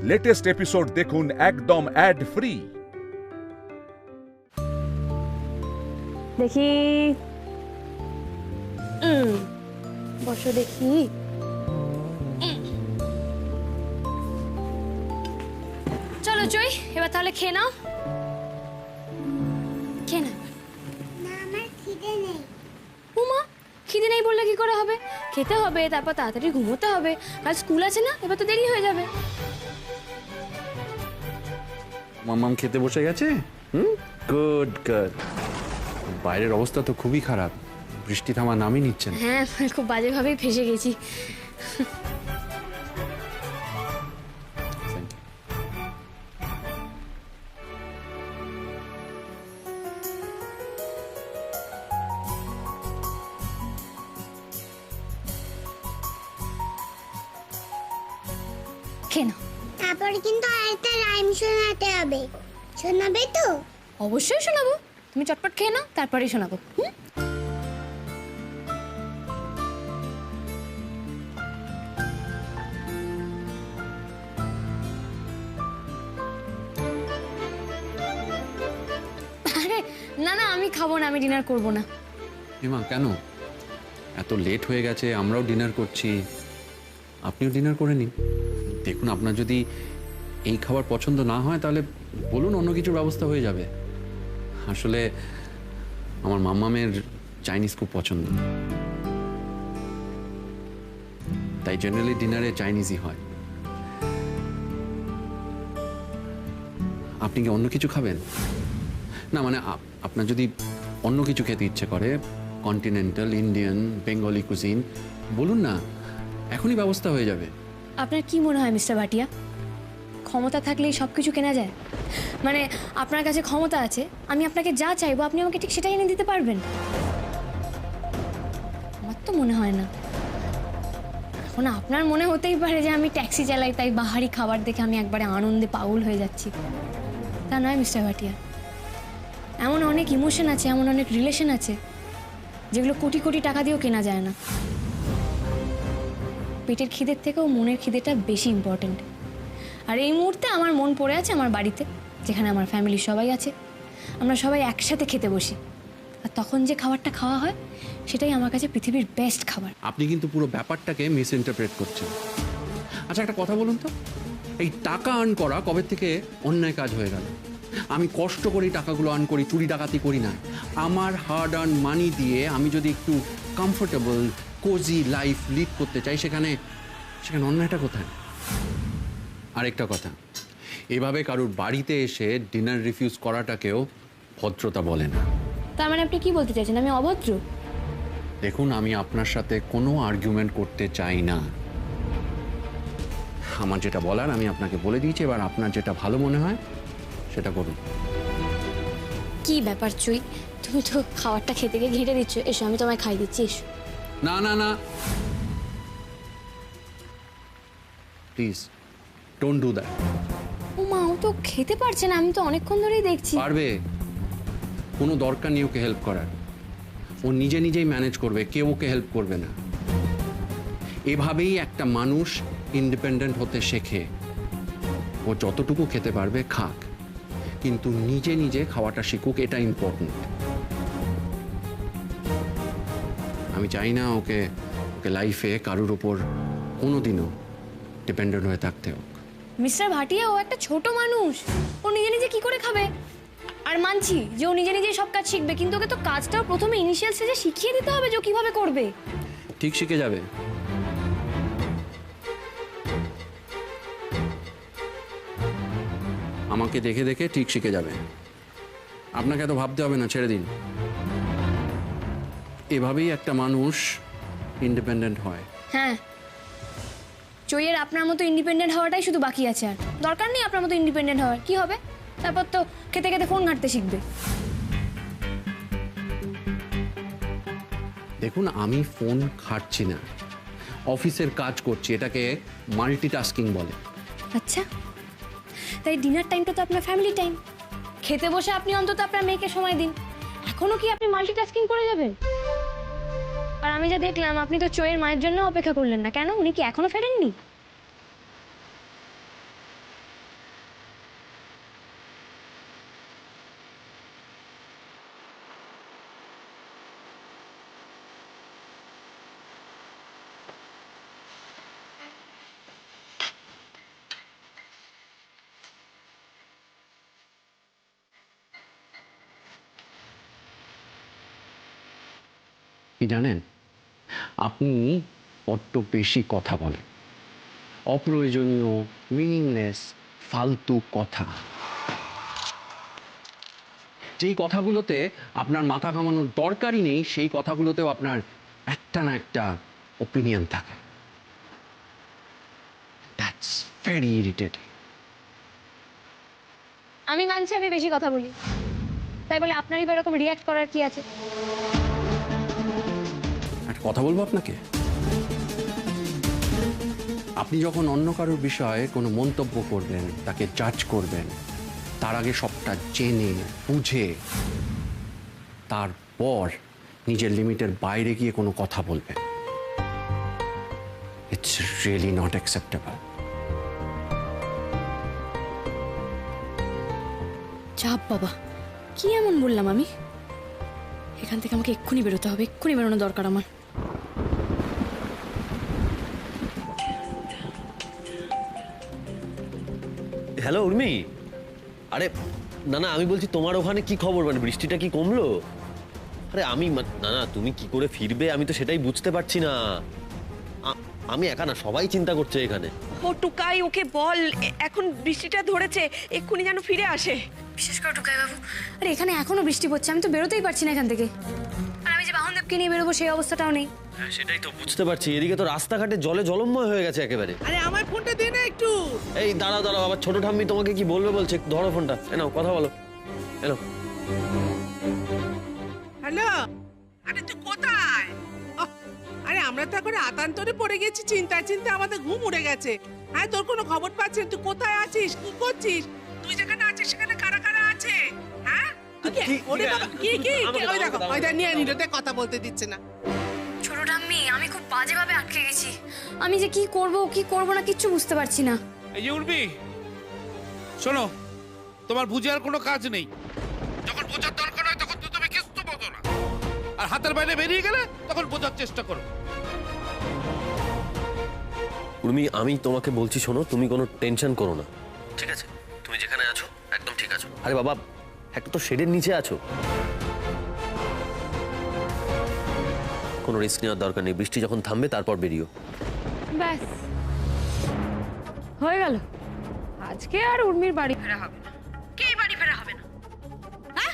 Latest episode দেখুন একদম add free. দেখি বসো দেখি। চলো চই, এবার তাহলে খেয়ে নাও। খেয়ে নাও। না, আমার খিদে নেই। উমা, খিদে নেই বললে কি করে হবে? খেতে হবে, তারপর তাড়াতাড়ি ঘুমোতে হবে, কাল স্কুল আছে না, এবার তো দেরি হয়ে যাবে। মাম্মাম খেতে বসে গেছে। Good good. বাইরের অবস্থা তো খুবই খারাপ, বৃষ্টি থামার নামই নিচ্ছে না। হ্যাঁ, খুব বাজেভাবেই ফেসে গেছি। খেয়ে নাও। তারপর কিন্তু আরেকটা রাইম শোনাতে হবে। শোনাবে তো? অবশ্যই শোনাবো, তুমি চটপট খেয়ে নাও, তারপরেই শোনাবো। আরে না না, আমি খাবো না, আমি ডিনার করবো না। এমা কেন? এত লেট হয়ে গেছে, আমরাও ডিনার করছি, আপনিও ডিনার করে নিন। দেখুন, আপনার যদি এই খাবার পছন্দ না হয় তাহলে বলুন, অন্য কিছুর ব্যবস্থা হয়ে যাবে। আসলে আমার মাম্মামের চাইনিজ খুব পছন্দ, তাই জেনারেলি ডিনারে চাইনিজই হয়। আপনি কি অন্য কিছু খাবেন? না মানে আপনার যদি অন্য কিছু খেতে ইচ্ছে করে, কন্টিনেন্টাল, ইন্ডিয়ান, বেঙ্গলি কুজিন, বলুন না, এখনই ব্যবস্থা হয়ে যাবে। আপনার কি মনে হয় মিস্টার ভাটিয়া, ক্ষমতা থাকলেই সব কিছু কেনা যায়? মানে আপনার কাছে ক্ষমতা আছে, আমি আপনাকে যা চাইবো আপনি আমাকে ঠিক সেটাই এনে দিতে পারবেন? আমার তো মনে হয় না। এখন আপনার মনে হতেই পারে যে আমি ট্যাক্সি চালাই, তাই বাহারি খাবার দেখে আমি একবারে আনন্দে পাগল হয়ে যাচ্ছি। তা নয় মিস্টার ভাটিয়া, এমন অনেক ইমোশন আছে, এমন অনেক রিলেশন আছে যেগুলো কোটি কোটি টাকা দিয়েও কেনা যায় না। পেটের খিদের থেকেও মনের খিদেটা বেশি ইম্পর্ট্যান্ট। আর এই মুহূর্তে আমার মন পড়ে আছে আমার বাড়িতে, যেখানে আমার ফ্যামিলির সবাই আছে, আমরা সবাই একসাথে খেতে বসি, আর তখন যে খাবারটা খাওয়া হয় সেটাই আমার কাছে পৃথিবীর বেস্ট খাবার। আপনি কিন্তু পুরো ব্যাপারটাকে মিস ইন্টারপ্রেট করছেন। আচ্ছা, একটা কথা বলুন তো, এই টাকা আর্ন করা কবে থেকে অন্যায় কাজ হয়ে গেল? আমি কষ্ট করি টাকাগুলো আর্ন করি, চুরি ডাকাতি করি না। আমার হার্ড আর্ন মানি দিয়ে আমি যদি একটু কমফোর্টেবল কোজি লাইফ লিড করতে চাই, সেখানে অন্যায়টা কোথায়? আরেকটা কথা, এভাবে কারোর বাড়িতে এসে ডিনার রিফিউজ করাটাকেও ভদ্রতা বলে না। তার মানে আপনি কি বলতে চাইছেন, আমি অভদ্র? দেখুন, আমি আপনার সাথে কোনো আর্গুমেন্ট করতে চাই না। আমার যেটা বলার আমি আপনাকে বলে দিয়েছি, এবার আপনার যেটা ভালো মনে হয় সেটা করুন। কি ব্যাপার চুই, তুমি তো খাবারটা খেতে গিয়ে ঘেঁটে দিচ্ছ। এসো, আমি তোমায় খাই দিচ্ছি, এসো। না না না, প্লিজ ডোন্ট ডু দ্যাট। ও মা, ও তো খেতে পারছে না, আমি তো অনেকক্ষণ ধরেই দেখছি। পারবে, কোনো দরকার নেই ওকে হেল্প করার। ও নিজে নিজেই ম্যানেজ করবে, কেউ ওকে হেল্প করবে না। এভাবেই একটা মানুষ ইন্ডিপেন্ডেন্ট হতে শেখে। ও যতটুকু খেতে পারবে খাক, কিন্তু নিজে নিজে খাওয়াটা শিখুক, এটা ইম্পর্টেন্ট। আমি চাই না ওকে লাইফে কারোর ওপর কোনোদিনও ডিপেন্ডেন্ট হয়ে থাকতে হোক। মিস্টার ভাটিয়া, ও একটা ছোট মানুষ, ও নিজে নিজে কি করে খাবে? আর মানছি যে ও নিজে নিজেই সব কাজ শিখবে, কিন্তু ওকে তো কাজটাও প্রথমে ইনিশিয়াল স্টেজে শিখিয়ে দিতে হবে যে ও কিভাবে করবে। ঠিক শিখে যাবে। আমাকে দেখে দেখে ঠিক শিখে যাবে। আপনাকে এত ভাবতে হবে না, ছেড়ে দিন। এভাবেই একটা মানুষ ইন্ডিপেন্ডেন্ট হয়। হ্যাঁ, চইয়ের আপনার মতো ইন্ডিপেন্ডেন্ট হওয়াটাই শুধু বাকি আছে, আর দরকার নেই আপনার মতো ইন্ডিপেন্ডেন্ট হওয়ার। কি হবে তারপর? তো খেতে খেতে ফোন ঘাঁটতে শিখবে। দেখুন, আমি ফোন ঘাঁটছি না, অফিসের কাজ করছি, এটাকে মাল্টিটাস্কিং বলে। আচ্ছা, তাই ডিনার টাইমটা তো আপনার ফ্যামিলি টাইম। খেতে বসে আপনি অন্তত আপনার মেয়েকে সময় দিন। এখনো কি আপনি মাল্টিটাস্কিং করে যাবেন? আর আমি যা দেখলাম, আপনি তো চইয়ের মায়ের জন্য অপেক্ষা করলেন না। কেন, উনি কি এখনো ফেরেননি? জানেন, আপনি বড্ড বেশি কথা বলেন, অপ্রয়োজনীয়, মিনিংলেস, ফালতু কথা। যেই কথাগুলোতে আপনার মাথা ঘামানোর দরকারই নেই, সেই কথাগুলোতেও আপনার একটা না একটা ওপিনিয়ন থাকে। That's very irritating. আমি মানছি আমি বেশি কথা বলি, তাই বলে আপনারই বা এরকম রিয়াক্ট করার কি আছে? একটা কথা বলবো আপনাকে। আপনি যখন অন্য কারোর বিষয়ে কোনো মন্তব্য করবেন, তাকে জাজ করবেন, তার আগে সবটা জেনে বুঝে তারপর নিজের লিমিটের বাইরে গিয়ে কোনো কথা বলবেন। It's really not acceptable. চাপ বাবা, কি এমন বললাম আমি? এখান থেকে আমাকে এক্ষুনি বেরোতে হবে, এক্ষুনি বেরোনো দরকার আমার। হ্যালো উর্মি, আরে না না, আমি বলছি তোমার ওখানে কি খবর, মানে বৃষ্টিটা কি কমলো? আরে না না, তুমি কি করে ফিরবে আমি তো সেটাই বুঝতে পারছি না। আমি একা না, সবাই চিন্তা করছে এখানে। ও টুকাই, ওকে বল এখন বৃষ্টিটা ধরেছে, এক্ষুনি যেন ফিরে আসে। বিশেষ করে টুকাই বাবু, আরে এখানে এখনো বৃষ্টি পড়ছে, আমি তো বেরোতেই পারছি না এখান থেকে। আর আমি যে বাহনদেবকে নিয়ে বেরোবো সেই অবস্থাটাও নেই। হ্যাঁ সেটাই তো বুঝতে পারছি, এদিকে তো রাস্তাঘাটে জলে জলময় হয়ে গেছে একেবারে। আরে আমার ফোনটা দে না একটু। এই দাঁড়াও দাঁড়াও, আবার ছোট ঠাম্মি তোমাকে কি বলবে বলছে, একটু ধরো ফোনটা, নাও কথা বলো। এনো হ্যালো, আরে তুই কোথায়? আরে আমরা তো এখন আতান্তরে পড়ে গেছি, চিন্তায় চিন্তায় আমাদের ঘুম উড়ে গেছে। হ্যাঁ, তোর কোনো খবর পাচ্ছি না, তুই কোথায় আছিস, কি করছিস? তুই যেখানে আছিস সেখানে কারা কারা আছে? হ্যাঁ ওরে বাবা, কি কি ওই দেখো, ওই দেখ নিয়ে নিল, দেখ কথা বলতে দিচ্ছে না। ছোট ঠাম্মি, আমি খুব বাজেভাবে আটকে গেছি। আমি যে কি করব না কিচ্ছু বুঝতে পারছি না। এই যে উর্মি, শোনো, তোমার বুঝে আর কোনো কাজ নেই। যখন বোঝার দরকার হয় তখন তো তুমি কিছু বোঝো না, আর হাতের বাইরে বেরিয়ে গেলে তখন বোঝার চেষ্টা করো। উর্মি, আমি তোমাকে বলছি শোনো, তুমি কোনো টেনশন করো না, ঠিক আছে? তুমি যেখানে আছো একদম ঠিক আছো। আরে বাবা, একটা তো শেডের নিচে আছো, কোনো রিস্ক নেওয়ার দরকার নেই। বৃষ্টি যখন থামবে তারপর বেরিও। ব্যাস হয়ে গেল, আজকে আর উর্মির বাড়ি ফেরা হবে না। কে বাড়ি ফেরা হবে না? হ্যাঁ,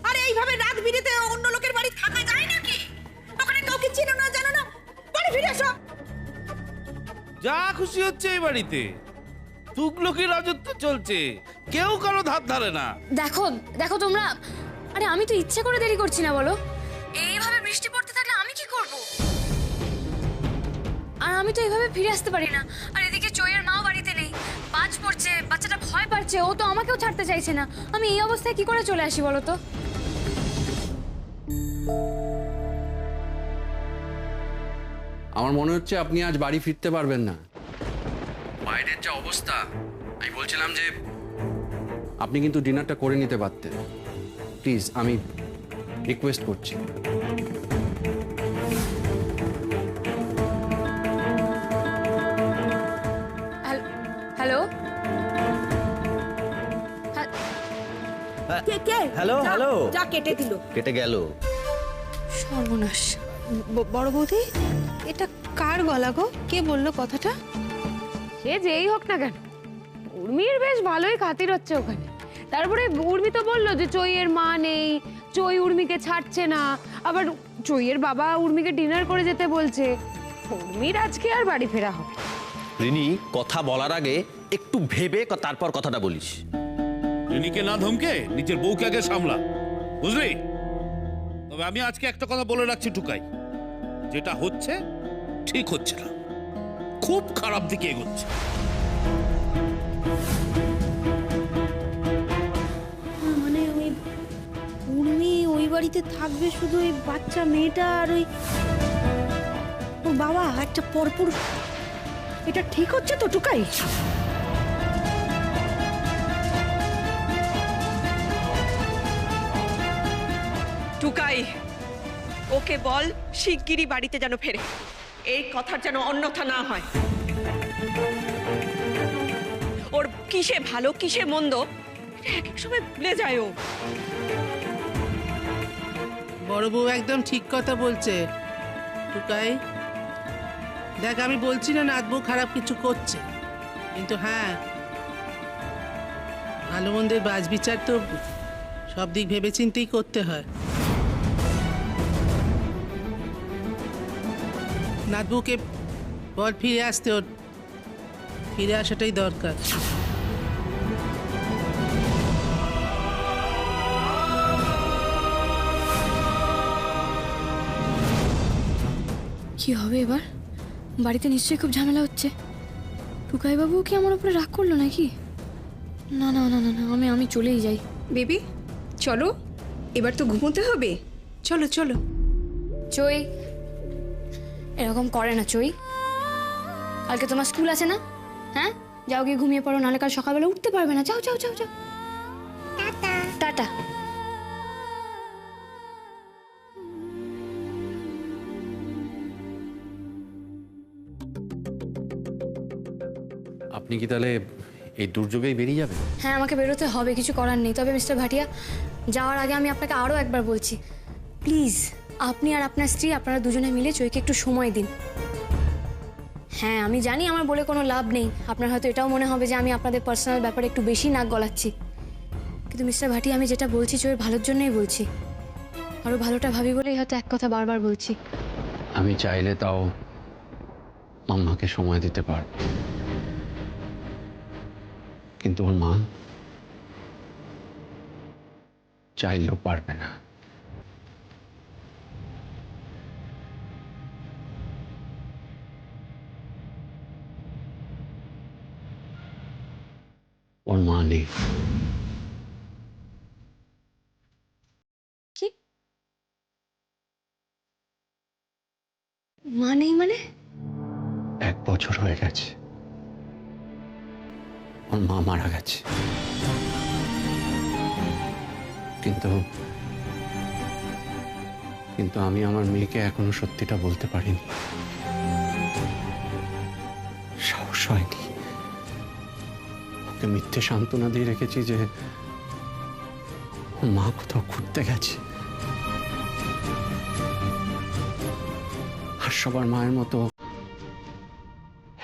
আরে এইভাবে রাত বিরেতে অন্য লোকের বাড়ি থাকা যায় নাকি? ওখানে কাউকে চেনো না জানো না, বাড়ি ফিরে আসো। যা খুশি হচ্ছে এই বাড়িতে, তুগলকি রাজত্ব চলছে, কেউ কারো ধার ধারে না। দেখো দেখো তোমরা, আরে আমি তো ইচ্ছে করে দেরি করছি না, বলো। এইভাবে বৃষ্টি পড়তে থাকলে আমি কি করব? আর আমি তো এইভাবে ফিরে আসতে পারি না। আর এদিকে চৈয়ের মাও বাড়িতে নেই, বাজ পড়ছে, বাচ্চাটা ভয় পাচ্ছে, ও তো আমাকেও ছাড়তে চাইছে না। আমি এই অবস্থায় কি করে চলে আসি বলো তো? আমার মনে হচ্ছে আপনি আজ বাড়ি ফিরতে পারবেন না। বাইরের যা অবস্থা, আমি বলছিলাম যে আপনি কিন্তু ডিনারটা করে নিতে পারতেন। প্লিজ, আমি রিকোয়েস্ট করছি। হ্যালো, হ্যালো হ্যালো, যা কেটে দিল। কেটে গেল। সর্বনাশ। বড় বৌদি, এটা কার গলা গো? কে বললো কথাটা? সে যেই হোক না কেন, উর্মির বেশ ভালোই খাতির হচ্ছে ওখানে। তারপরে উর্মি তো বললো যে চৈয়ের মা নেই, চৈ উর্মিকে ছাড়ছে না, আবার চৈয়ের বাবা উর্মিকে ডিনার করে যেতে বলছে। উর্মির আজকে আর বাড়ি ফেরা হবে। রিনি, কথা বলার আগে একটু ভেবে তারপর কথাটা বলিস। রিনিকে না ধমকে নিজের বউকে আগে সামলা, বুঝলি? তবে আমি আজকে একটা কথা বলে রাখছি টুকাই, যেটা হচ্ছে ঠিক হচ্ছে না, খুব খারাপ দিকে এগোচ্ছে। মানে ওই উর্মি ওই বাড়িতে থাকবে শুধু ওই বাচ্চা মেয়েটা আর ওর বাবা একটা পরপুরুষ। এটা ঠিক হচ্ছে তো টুকাই? টুকাই, ওকে বল শিগগিরই বাড়িতে যেন ফেরে, এই কথার যেন অন্যথা না হয়। ওর কিসে ভালো কিসে মন্দ এক এক সময় ভুলে যায় ও। বড় বউ একদম ঠিক কথা বলছে টুকাই। দেখ, আমি বলছি না নাত বউ খারাপ কিছু করছে, কিন্তু হ্যাঁ, ভালো মন্দের বাজ বিচার তো সব দিক ভেবেচিন্তেই করতে হয়। নাত বউকে বল ফিরে আসতে, ওর ফিরে আসাটাই দরকার। কি হবে এবার? বাড়িতে নিশ্চয়ই খুব ঝামেলা হচ্ছে। টুকাই বাবু কি আমার উপরে রাগ করলো নাকি? না না না না না, আমি চলেই যাই। বেবি চলো, এবার তো ঘুমোতে হবে, চলো চলো। চই এরকম করে না চই। কালকে তোমার স্কুল আছে না? হ্যাঁ, যাও গিয়ে ঘুমিয়ে পড়ো, নাহলে কাল সকালবেলা উঠতে পারবে না। যাও যাও যাও যাও। টাটা। টাটা। আপনি কি তাহলে এই দুর্যোগেই বেরিয়ে যাবেন? হ্যাঁ, আমাকে বেরোতে হবে, কিছু করার নেই। তবে মিস্টার ভাটিয়া, যাওয়ার আগে আমি আপনাকে আরও একবার বলছি, প্লিজ আপনি আর আপনার স্ত্রী আপনারা দুজনে মিলে চইকে একটু সময় দিন। হ্যাঁ, আমি জানি আমার বলে কোনো লাভ নেই, আপনার হয়তো এটাও মনে হবে যে আমি আপনাদের পার্সোনাল ব্যাপারে একটু বেশি নাক গলাচ্ছি, কিন্তু মিস্টার ভাটিয়া, আমি যেটা বলছি চইয়ের ভালোর জন্যই বলছি। আরও ভালোটা ভাবি বলেই হয়তো এক কথা বারবার বলছি। আমি চাইলে তাও মাম্মাকে সময় দিতে পারবো, কিন্তু ওর মা চাইলেও পারবে না। ওর মা নেই। কি মা নেই মানে? 1 বছর হয়ে গেছে ওর মা মারা গেছে, কিন্তু কিন্তু আমি আমার মেয়েকে এখনো সত্যিটা বলতে পারিনি, সাহস হয়নি। ওকে মিথ্যে সান্ত্বনা দিয়ে রেখেছি যে ওর মা কোথাও ঘুরতে গেছে, আর সবার মায়ের মতো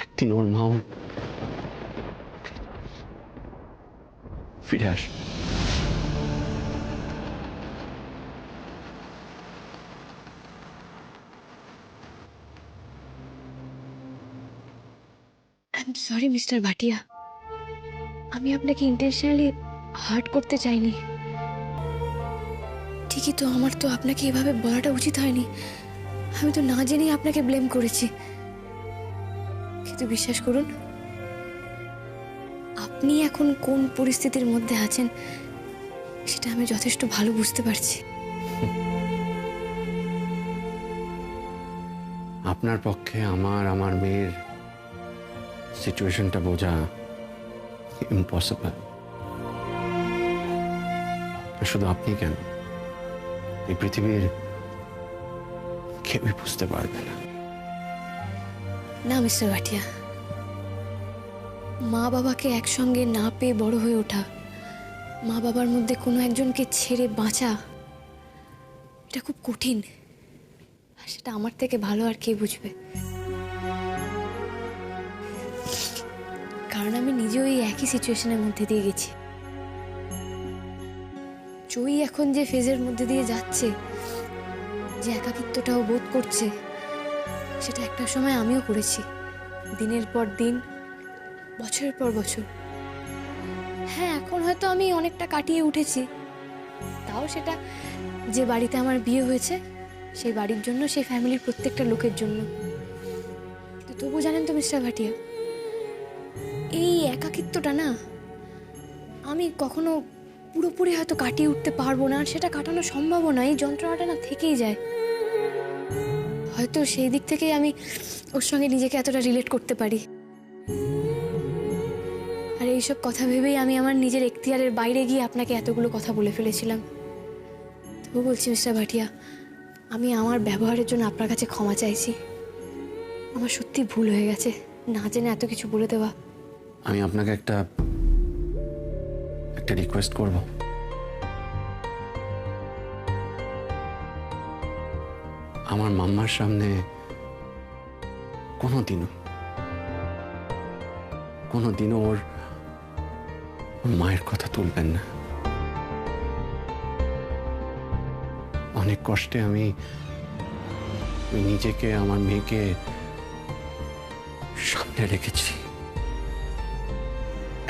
একদিন ওর মাও ফিরে আসবে। I am sorry mister Bhatia, আমি আপনাকে ইন্টেনশনালি হার্ট করতে চাইনি। ঠিকই তো, আমার তো আপনাকে এভাবে বলাটা উচিত হয়নি। আমি তো না জেনেই আপনাকে ব্লেম করেছি, কিন্তু বিশ্বাস করুন, আপনি এখন কোন পরিস্থিতির মধ্যে আছেন সেটা আমি যথেষ্ট ভালো বুঝতে পারছি। আপনার পক্ষে আমার মেয়ের সিচুয়েশনটা বোঝা ইম্পসিবল। শুধু আপনি কেন, এই পৃথিবীর কেউই বুঝতে পারবে না। না মিস্টার ভাটিয়া, মা বাবাকে একসঙ্গে না পেয়ে বড় হয়ে ওঠা, মা বাবার মধ্যে কোনো একজনকে ছেড়ে বাঁচা, এটা খুব কঠিন, আর সেটা আমার থেকে ভালো আর কে বুঝবে। কারণ আমি নিজেও এই একই সিচুয়েশনের মধ্যে দিয়ে গেছি। চই এখন যে ফেজের মধ্যে দিয়ে যাচ্ছে, যে একাকিত্বটাও বোধ করছে, সেটা একটা সময় আমিও করেছি, দিনের পর দিন, বছরের পর বছর। হ্যাঁ, এখন হয়তো আমি অনেকটা কাটিয়ে উঠেছি, তাও সেটা যে বাড়িতে আমার বিয়ে হয়েছে সেই বাড়ির জন্য, সেই ফ্যামিলির প্রত্যেকটা লোকের জন্য। কিন্তু তবু জানেন তো মিস্টার ভাটিয়া, এই একাকিত্বটা না আমি কখনো পুরোপুরি হয়তো কাটিয়ে উঠতে পারবো না, আর সেটা কাটানো সম্ভবও না। এই যন্ত্রণাটা না থেকেই যায়। হয়তো সেই দিক থেকেই আমি ওর সঙ্গে নিজেকে এতটা রিলেট করতে পারি। আর এইসব কথা ভেবেই আমি আমার নিজের এখতিয়ারের বাইরে গিয়ে আপনাকে এতগুলো কথা বলে ফেলেছিলাম। তবু বলছি মিস্টার ভাটিয়া, আমি আমার ব্যবহারের জন্য আপনার কাছে ক্ষমা চাইছি। আমার সত্যি ভুল হয়ে গেছে না জেনে এত কিছু বলে দেওয়া। আমি আপনাকে একটা রিকোয়েস্ট করব। আমার মাম্মার সামনে কোনোদিনও ওর মায়ের কথা তুলবেন না। অনেক কষ্টে আমি নিজেকে, আমার মেয়েকে সামনে রেখেছি।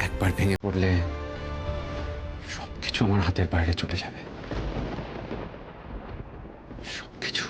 একবার ভেঙে পড়লে সবকিছু আমার হাতের বাইরে চলে যাবে, সবকিছু।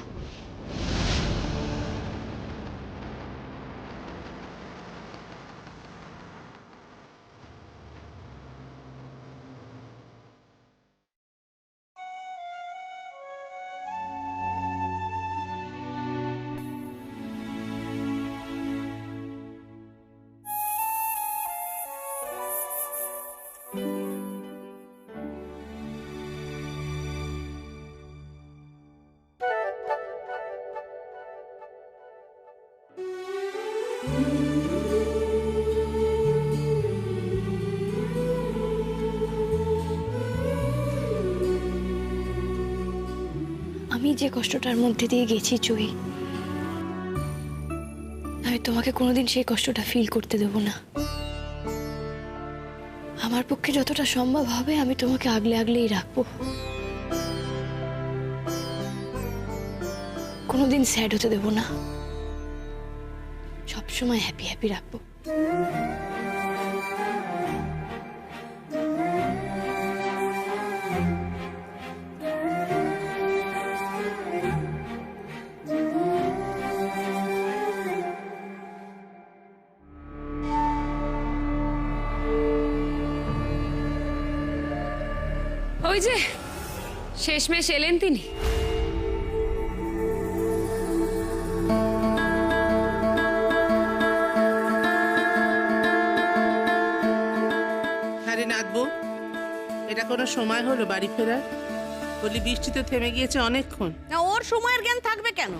আমি যে কষ্টটার মধ্যে দিয়ে গেছি জয়ী, আমি তোমাকে কোনোদিন সেই কষ্টটা ফিল করতে দেব না। আমার পক্ষে যতটা সম্ভব হবে আমি তোমাকে আগলে আগলেই রাখবো, কোনোদিন স্যাড হতে দেব না, সবসময় হ্যাপি হ্যাপি রাখবো। ওই যে শেষমেশ এলেন তিনি। আরে নাথবু, এটা কোনো সময় হলো বাড়ি ফেরার? বলি বৃষ্টি তো থেমে গিয়েছে অনেকক্ষণ। না, ওর সময়ের জ্ঞান থাকবে কেন?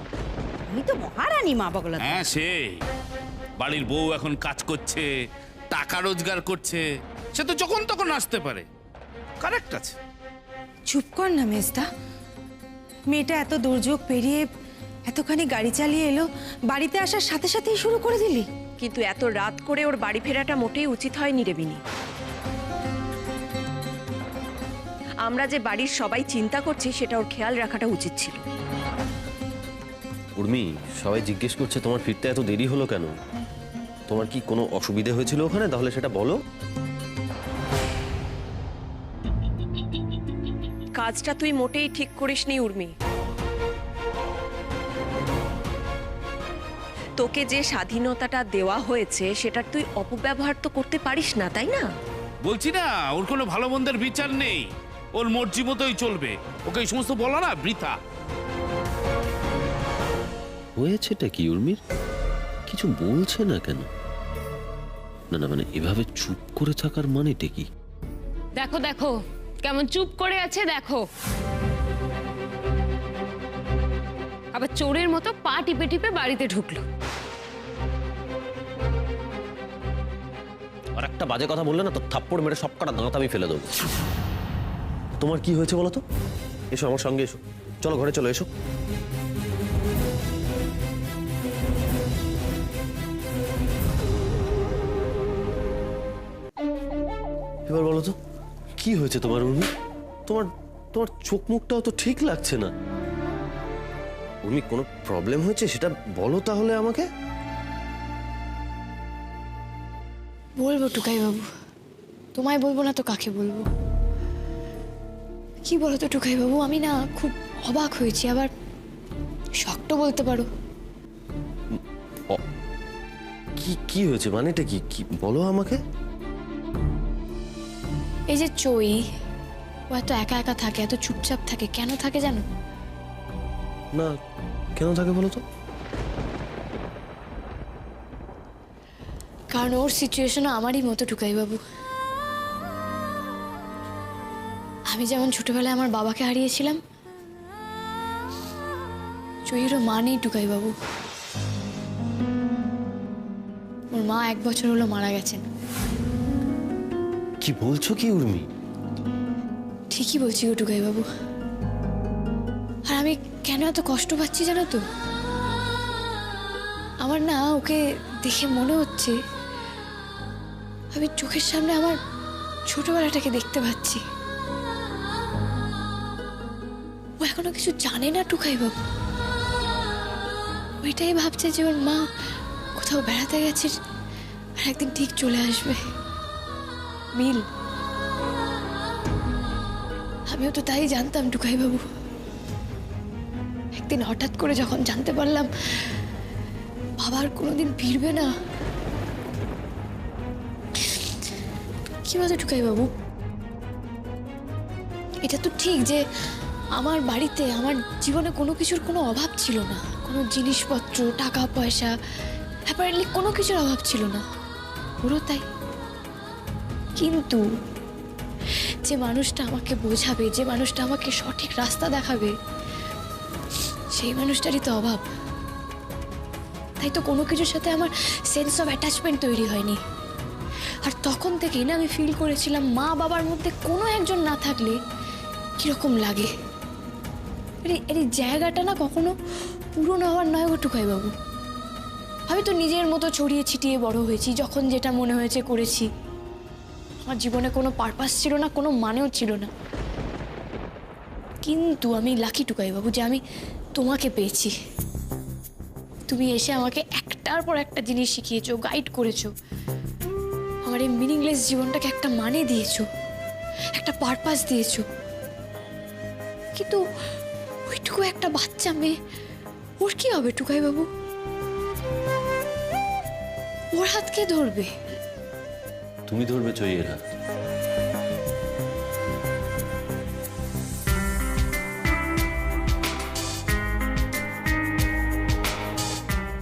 আমি তো মহারানী মা বগলা। হ্যাঁ, সে বাড়ির বউ এখন কাজ করছে, টাকা রোজগার করছে, সে তো যখন তখন আসতে পারে। কারেক্ট আছে। চুপ কর না মেজদা, মেয়েটা এত দুর্যোগ পেরিয়ে এতখানি গাড়ি চালিয়ে এলো, বাড়িতে আসার সাথে সাথেই শুরু করে দিলি। কিন্তু এত রাত করে ওর বাড়ি ফেরাটা মোটেই উচিত হয়নি রে বিনি। আমরা যে বাড়ির সবাই চিন্তা করছি সেটা ওর খেয়াল রাখাটা উচিত ছিল। উর্মি, সবাই জিজ্ঞেস করছে তোমার ফিরতে এত দেরি হলো কেন? তোমার কি কোনো অসুবিধা হয়েছিল ওখানে? তাহলে সেটা বলো। কাজটা তুই মোটেই ঠিক করিসনি উর্মি। তোকে যে স্বাধীনতাটা দেওয়া হয়েছে সেটার তুই অপব্যবহার তো করতে পারিস না, তাই না? বলছি না, ওর কোনো ভালো মন্দের বিচার নেই, ওর মর্জি মতোই চলবে। ওকে এই সমস্ত বলা না বৃথা। হয়েছেটা কি উর্মির? কিছু বলছে না কেন? না না, মানে এভাবে চুপ করে থাকার মানেটা কি? দেখো দেখো কেমন চুপ করে আছে, দেখো। আবার চোরের মতো পা টিপে টিপে বাড়িতে ঢুকলো। আর একটা বাজে কথা বললে না তো থাপ্পড় মেরে সব কটা দাঁত আমি ফেলে দেবো। তোমার কি হয়েছে বলো তো? এসো আমার সঙ্গে, এসো, চলো ঘরে চলো, এসো। এবার বলো তো কি হয়েছে তোমার উর্মি? তোমার তোমার চোখ মুখটাও তো ঠিক লাগছে না। উর্মি, কোনো প্রবলেম হয়েছে সেটা বলো তাহলে আমাকে। বলবো টুকাই বাবু, তোমায় বলবো না তো কাকে বলবো? কি বলো তো টুকাই বাবু, আমি না খুব অবাক হয়েছি, আবার শক্ত বলতে পারো। কি কি হয়েছে, মানেটা কি? কি বলো আমাকে। এই যে চই, ও এত একা একা থাকে, এত চুপচাপ থাকে, কেন থাকে জানো? না, কেন থাকে বলো তো? কারণ ওর সিচুয়েশনও আমারই মতো টুকাই বাবু। আমি যেমন ছোটবেলায় আমার বাবাকে হারিয়েছিলাম, চইয়েরও মা নেই টুকাই বাবু। ওর মা 1 বছর হলো মারা গেছেন। কি বলছো কি উর্মি? ঠিকই বলছি গো টুকাই বাবু। আর আমি কেন এত কষ্ট পাচ্ছি জানো তো? আমার না ওকে দেখে মনে হচ্ছে আমি চোখের সামনে আমার ছোটবেলাটাকে দেখতে পাচ্ছি। ও এখনো কিছু জানে না টুকাই বাবু, ওইটাই ভাবছে যে ওর মা কোথাও বেড়াতে গেছে আর একদিন ঠিক চলে আসবে। মিল, আমিও তো তাই জানতাম টুকাই বাবু। একদিন হঠাৎ করে যখন জানতে পারলাম বাবা আর কোনোদিন ফিরবে না, কি বলতো টুকাই বাবু, এটা তো ঠিক যে আমার বাড়িতে আমার জীবনে কোনো কিছুর কোনো অভাব ছিল না, কোনো জিনিসপত্র টাকা পয়সা অ্যাপারেন্টলি কোনো কিছুর অভাব ছিল না, পুরো তাই। কিন্তু যে মানুষটা আমাকে বোঝাবে, যে মানুষটা আমাকে সঠিক রাস্তা দেখাবে, সেই মানুষটারই তো অভাব। তাই তো কোনো কিছুর সাথে আমার সেন্স অফ অ্যাটাচমেন্ট তৈরি হয়নি। আর তখন থেকেই না আমি ফিল করেছিলাম মা বাবার মধ্যে কোনো একজন না থাকলে কিরকম লাগে। এই জায়গাটা না কখনো পূরণ হওয়ার নয় গো টুকাই বাবু। আমি তো নিজের মতো ছড়িয়ে ছিটিয়ে বড় হয়েছি, যখন যেটা মনে হয়েছে করেছি। আমার জীবনে কোনো পারপাস ছিল না, কোনো মানেও ছিল না। কিন্তু আমি লাকি টুকাই বাবু যে আমি তোমাকে পেয়েছি। তুমি এসে আমাকে একটার পর একটা জিনিস শিখিয়েছো, গাইড করেছো, আমার এই মিনিংলেস জীবনটাকে একটা মানে দিয়েছো, একটা পারপাস দিয়েছো। কিন্তু ওইটুকু একটা বাচ্চা মেয়ে, ওর কি হবে টুকাই বাবু? ওর হাত কে ধরবে? তুমি ধরবে চইয়ের হাত।